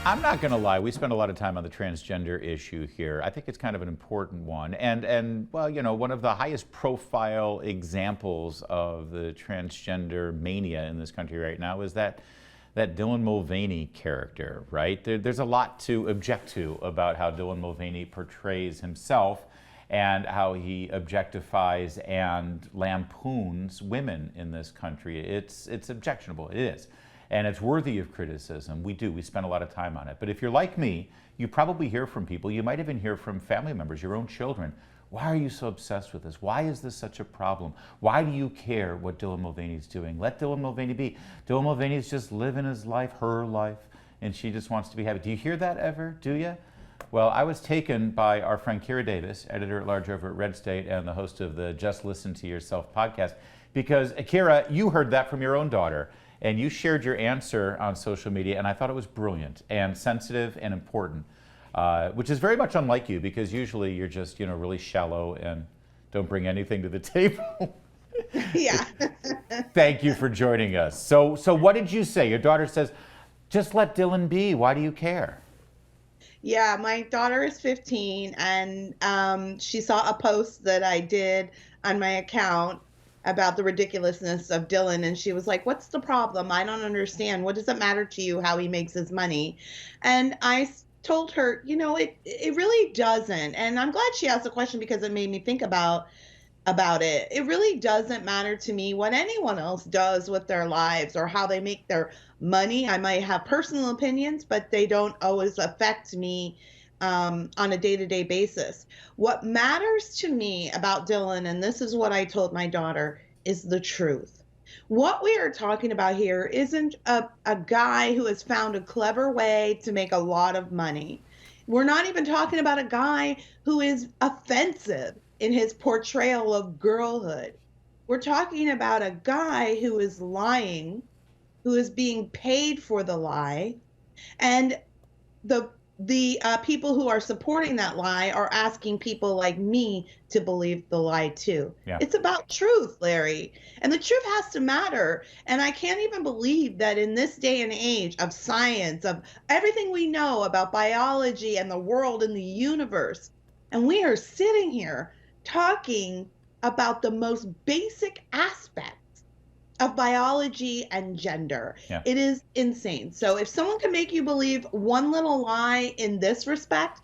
I'm not going to lie. We spend a lot of time on the transgender issue here. I think it's kind of an important one. And well, you know, one of the highest profile examples of the transgender mania in this country right now is that Dylan Mulvaney character, right? There's a lot to object to about how Dylan Mulvaney portrays himself and how he objectifies and lampoons women in this country. It's objectionable. It is. And it's worthy of criticism. We spend a lot of time on it. But if you're like me, you probably hear from people, you might even hear from family members, your own children. Why are you so obsessed with this? Why is this such a problem? Why do you care what Dylan Mulvaney's doing? Let Dylan Mulvaney be. Dylan Mulvaney's just living his life, her life, and she just wants to be happy. Do you hear that ever? Do you? Well, I was taken by our friend Kira Davis, editor-at-large over at Red State and the host of the Just Listen to Yourself podcast, because Kira, you heard that from your own daughter. And you shared your answer on social media, and I thought it was brilliant and sensitive and important, which is very much unlike you, because usually you're just, you know, really shallow and don't bring anything to the table. Yeah. Thank you for joining us. So what did you say? Your daughter says, just let Dylan be. Why do you care? Yeah, my daughter is 15, and she saw a post that I did on my account about the ridiculousness of Dylan, and she was like, what's the problem? I don't understand. What does it matter to you how he makes his money? And I told her, you know, it really doesn't. And I'm glad she asked the question, because it made me think about it. It really doesn't matter to me what anyone else does with their lives or how they make their money. I might have personal opinions, but they don't always affect me on a day-to-day basis. What matters to me about Dylan, and this is what I told my daughter, is the truth. What we are talking about here isn't a guy who has found a clever way to make a lot of money. We're not even talking about a guy who is offensive in his portrayal of girlhood. We're talking about a guy who is lying, who is being paid for the lie, and the people who are supporting that lie are asking people like me to believe the lie too. Yeah. It's about truth, Larry, and the truth has to matter. And I can't even believe that in this day and age of science, of everything we know about biology and the world and the universe, and we are sitting here talking about the most basic aspects of biology and gender. Yeah. It is insane. So if someone can make you believe one little lie in this respect,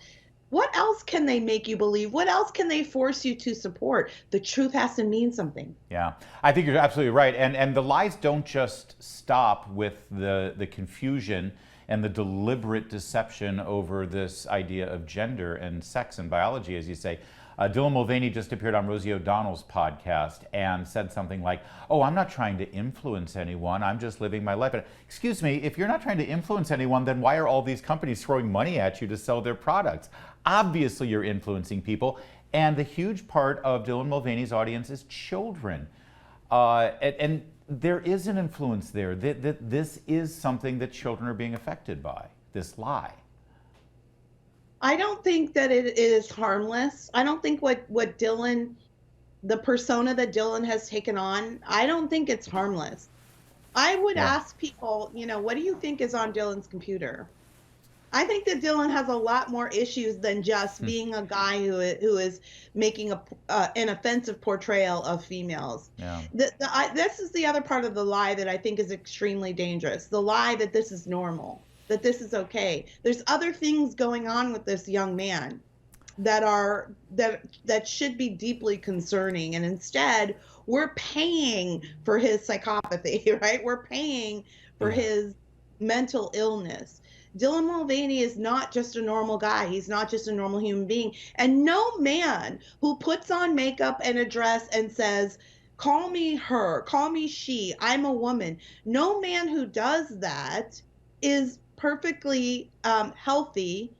what else can they make you believe? What else can they force you to support? The truth has to mean something. Yeah, I think you're absolutely right. And the lies don't just stop with the confusion and the deliberate deception over this idea of gender and sex and biology, as you say. Dylan Mulvaney just appeared on Rosie O'Donnell's podcast and said something like, oh, I'm not trying to influence anyone, I'm just living my life. But excuse me, if you're not trying to influence anyone, then why are all these companies throwing money at you to sell their products? Obviously you're influencing people, and the huge part of Dylan Mulvaney's audience is children. And there is an influence there. This is something that children are being affected by, this lie. I don't think that it is harmless. I don't think what Dylan, the persona that Dylan has taken on, I don't think it's harmless. I would ask people, you know, what do you think is on Dylan's computer? I think that Dylan has a lot more issues than just being a guy who is making an offensive portrayal of females. Yeah. This is the other part of the lie that I think is extremely dangerous. The lie that this is normal, that this is okay. There's other things going on with this young man that should be deeply concerning, and instead we're paying for his psychopathy, right? We're paying for his mental illness. Dylan Mulvaney is not just a normal guy. He's not just a normal human being. And no man who puts on makeup and a dress and says, call me her, call me she, I'm a woman. No man who does that is perfectly healthy,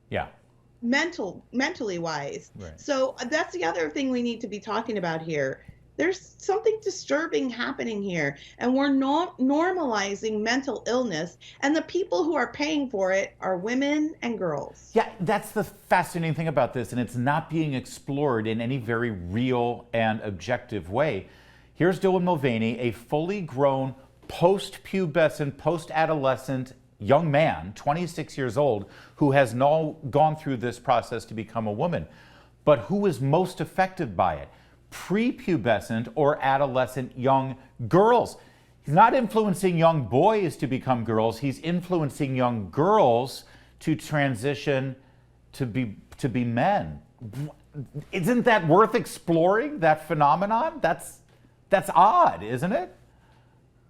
mentally wise. Right. So that's the other thing we need to be talking about here. There's something disturbing happening here, and we're not normalizing mental illness, and the people who are paying for it are women and girls. Yeah, that's the fascinating thing about this, and it's not being explored in any very real and objective way. Here's Dylan Mulvaney, a fully grown, post-pubescent, post-adolescent young man, 26 years old, who has now gone through this process to become a woman. But who is most affected by it? Prepubescent or adolescent young girls. He's not influencing young boys to become girls. He's influencing young girls to transition to be men. Isn't that worth exploring, that phenomenon? That's odd, isn't it?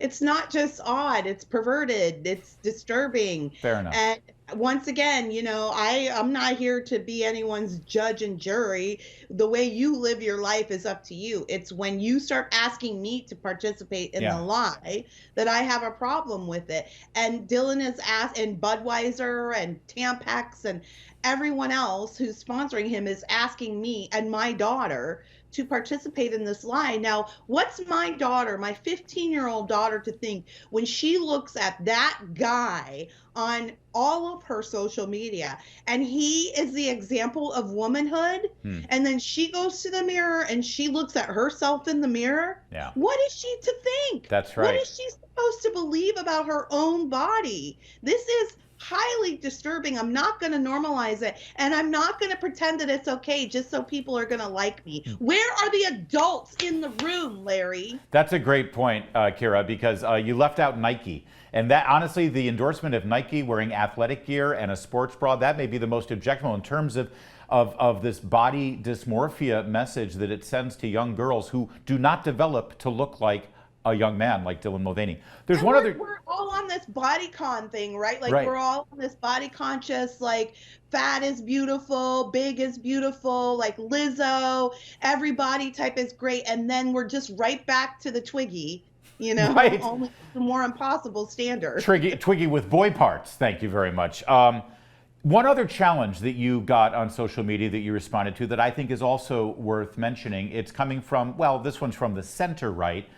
It's not just odd, it's perverted, it's disturbing. Fair enough. And once again, I'm not here to be anyone's judge and jury. The way you live your life is up to you. It's when you start asking me to participate in the lie that I have a problem with it. And Dylan has asked, and Budweiser and Tampax and everyone else who's sponsoring him is asking me and my daughter to participate in this lie. Now, what's my daughter, my 15-year-old daughter, to think when she looks at that guy on all of her social media and he is the example of womanhood, and then she goes to the mirror and she looks at herself in the mirror? Yeah. What is she to think? That's right. What is she supposed to believe about her own body? This is highly disturbing. I'm not going to normalize it, and I'm not going to pretend that it's okay just so people are going to like me. Where are the adults in the room, Larry? That's a great point, Kira, because you left out Nike. And that, honestly, the endorsement of Nike wearing athletic gear and a sports bra, that may be the most objectionable in terms of this body dysmorphia message that it sends to young girls who do not develop to look like a young man like Dylan Mulvaney. There's one other. We're all on this bodycon thing, right? Like, right. We're all on this body conscious, like, fat is beautiful, big is beautiful, like Lizzo, every body type is great. And then we're just right back to the Twiggy, Right. Only the more impossible standard. Twiggy with boy parts. Thank you very much. One other challenge that you got on social media that you responded to that I think is also worth mentioning, it's coming from, well, this one's from the center right,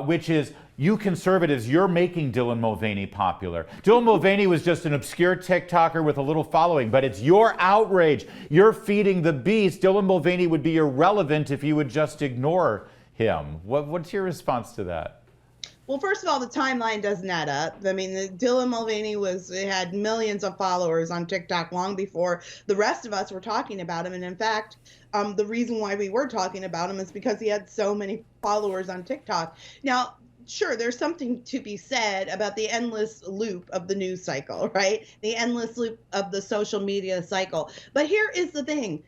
which is you conservatives, you're making Dylan Mulvaney popular. Dylan Mulvaney was just an obscure TikToker with a little following, but it's your outrage. You're feeding the beast. Dylan Mulvaney would be irrelevant if you would just ignore him. What's your response to that? Well, first of all, the timeline doesn't add up. I mean, Dylan Mulvaney had millions of followers on TikTok long before the rest of us were talking about him. And in fact, the reason why we were talking about him is because he had so many followers on TikTok. Now, sure, there's something to be said about the endless loop of the news cycle, right? The endless loop of the social media cycle. But here is the thing.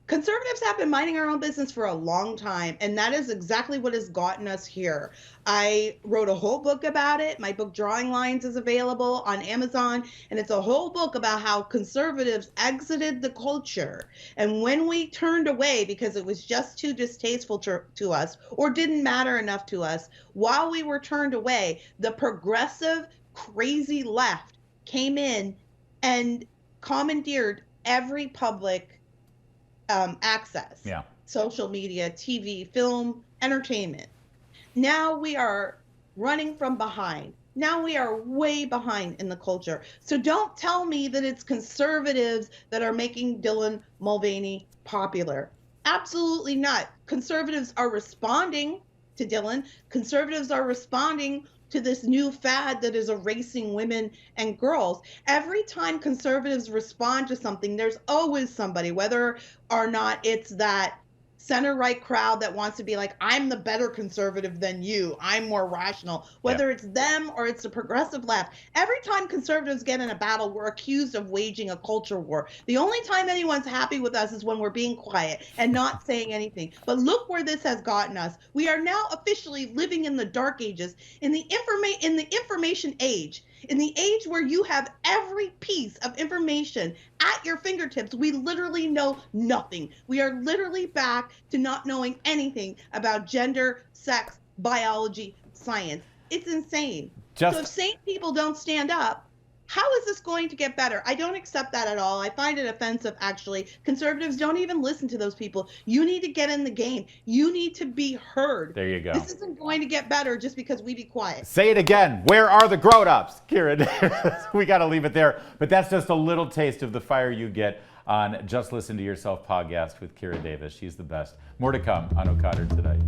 Conservatives have been minding our own business for a long time, and that is exactly what has gotten us here. I wrote a whole book about it. My book, Drawing Lines, is available on Amazon, and it's a whole book about how conservatives exited the culture. And when we turned away because it was just too distasteful to us or didn't matter enough to us, while we were turned away, the progressive, crazy left came in and commandeered every public access, social media, TV, film, entertainment. Now we are running from behind. Now we are way behind in the culture. So don't tell me that it's conservatives that are making Dylan Mulvaney popular. Absolutely not. Conservatives are responding to Dylan. Conservatives are responding to this new fad that is erasing women and girls. Every time conservatives respond to something, there's always somebody, whether or not it's that center-right crowd that wants to be like, I'm the better conservative than you, I'm more rational, whether it's them or it's the progressive left. Every time conservatives get in a battle, we're accused of waging a culture war. The only time anyone's happy with us is when we're being quiet and not saying anything. But look where this has gotten us. We are now officially living in the dark ages, in the information age. In the age where you have every piece of information at your fingertips, we literally know nothing. We are literally back to not knowing anything about gender, sex, biology, science. It's insane. So if sane people don't stand up, how is this going to get better? I don't accept that at all. I find it offensive, actually. Conservatives don't even listen to those people. You need to get in the game. You need to be heard. There you go. This isn't going to get better just because we be quiet. Say it again. Where are the grown-ups, Kira? We got to leave it there. But that's just a little taste of the fire you get on Just Listen to Yourself podcast with Kira Davis. She's the best. More to come on O'Connor Today.